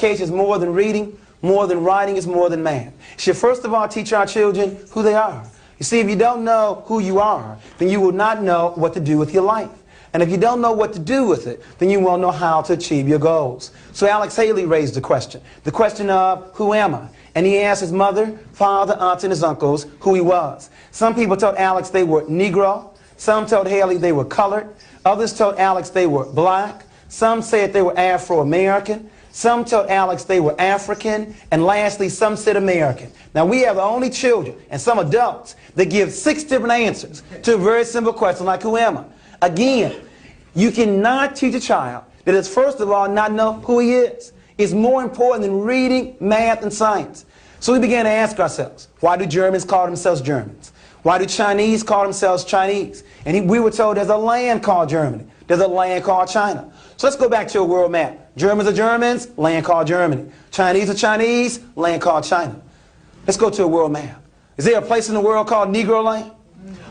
education is more than reading, more than writing, is more than math. It should first of all teach our children who they are. You see, if you don't know who you are, then you will not know what to do with your life. And if you don't know what to do with it, then you won't know how to achieve your goals. So Alex Haley raised the question of who am I? And he asked his mother, father, aunts, and his uncles who he was. Some people told Alex they were Negro. Some told Haley they were colored. Others told Alex they were black. Some said they were Afro-American. Some told Alex they were African. And lastly, some said American. Now, we have the only children and some adults that give 6 different answers to a very simple question like, who am I? Again, you cannot teach a child that is, first of all, not know who he is. It's more important than reading, math, and science. So we began to ask ourselves, why do Germans call themselves Germans? Why do Chinese call themselves Chinese? And we were told there's a land called Germany. There's a land called China. So let's go back to a world map. Germans are Germans, land called Germany. Chinese are Chinese, land called China. Let's go to a world map. Is there a place in the world called Negro land?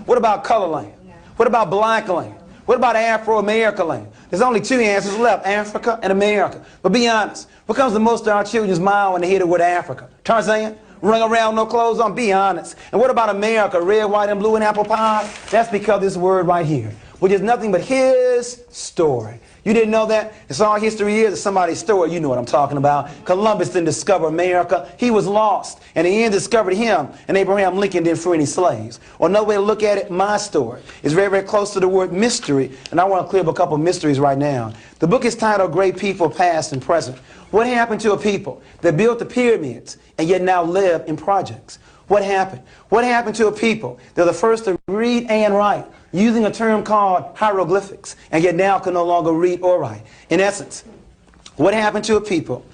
What about color land? What about black land? What about Afro-American land? There's only 2 answers left, Africa and America. But be honest, what comes to most of our children's mind when they hear the word Africa? Tarzan? Running around, no clothes on? Be honest. And what about America? Red, white, and blue and apple pie? That's because of this word right here, which is nothing but his story. You didn't know that? It's all history is. It's somebody's story. You know what I'm talking about. Columbus didn't discover America. He was lost. And the end discovered him. And Abraham Lincoln didn't free any slaves. Or another way to look at it, my story is very, very close to the word mystery. And I want to clear up a couple of mysteries right now. The book is titled Great People, Past and Present. What happened to a people that built the pyramids and yet now live in projects? What happened? What happened to a people that are the first to read and write using a term called hieroglyphics and yet now can no longer read or write? In essence, what happened to a people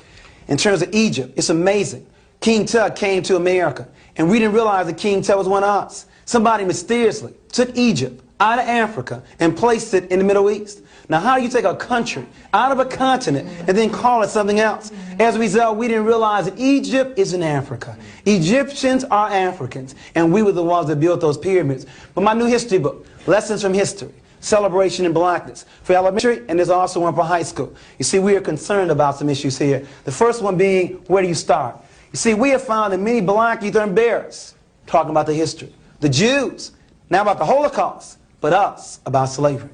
in terms of Egypt? It's amazing. King Tut came to America and we didn't realize that King Tut was one of us. Somebody mysteriously took Egypt out of Africa and placed it in the Middle East. Now, how do you take a country out of a continent and then call it something else? As a result, we didn't realize that Egypt is in Africa. Egyptians are Africans, and we were the ones that built those pyramids. But my new history book, Lessons from History, Celebration in Blackness, for elementary, and there's also one for high school. You see, we are concerned about some issues here. The first one being, where do you start? You see, we have found that many black youth are embarrassed talking about the history. The Jews, now about the Holocaust, but us about slavery.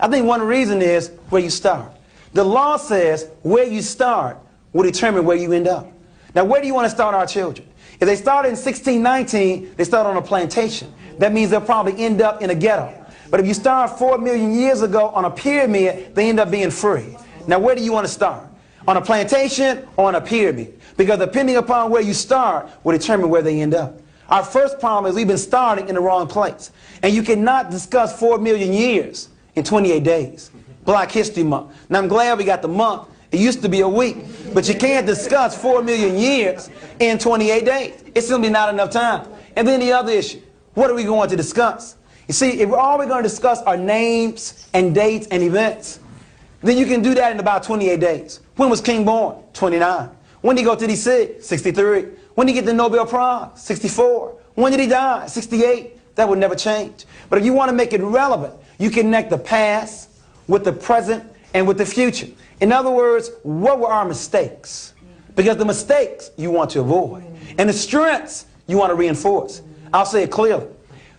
I think one reason is where you start. The law says where you start will determine where you end up. Now, where do you want to start our children? If they started in 1619, they start on a plantation. That means they'll probably end up in a ghetto. But if you start 4 million years ago on a pyramid, they end up being free. Now, where do you want to start? On a plantation or on a pyramid? Because depending upon where you start will determine where they end up. Our first problem is we've been starting in the wrong place. And you cannot discuss 4 million years in 28 days. Black History Month. Now, I'm glad we got the month. It used to be a week. But you can't discuss 4 million years in 28 days. It's simply not enough time. And then the other issue, what are we going to discuss? You see, if all we're going to discuss are names and dates and events, then you can do that in about 28 days. When was King born? 29. When did he go to D.C.? 63. When did he get the Nobel Prize? 64. When did he die? 68. That would never change. But if you want to make it relevant, you connect the past with the present and with the future. In other words, what were our mistakes? Because the mistakes you want to avoid. And the strengths you want to reinforce. I'll say it clearly.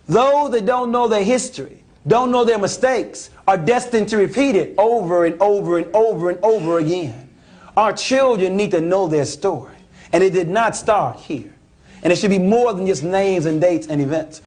Those that don't know their history, don't know their mistakes, are destined to repeat it over and over and over and over again. Our children need to know their story. And it did not start here. And it should be more than just names and dates and events.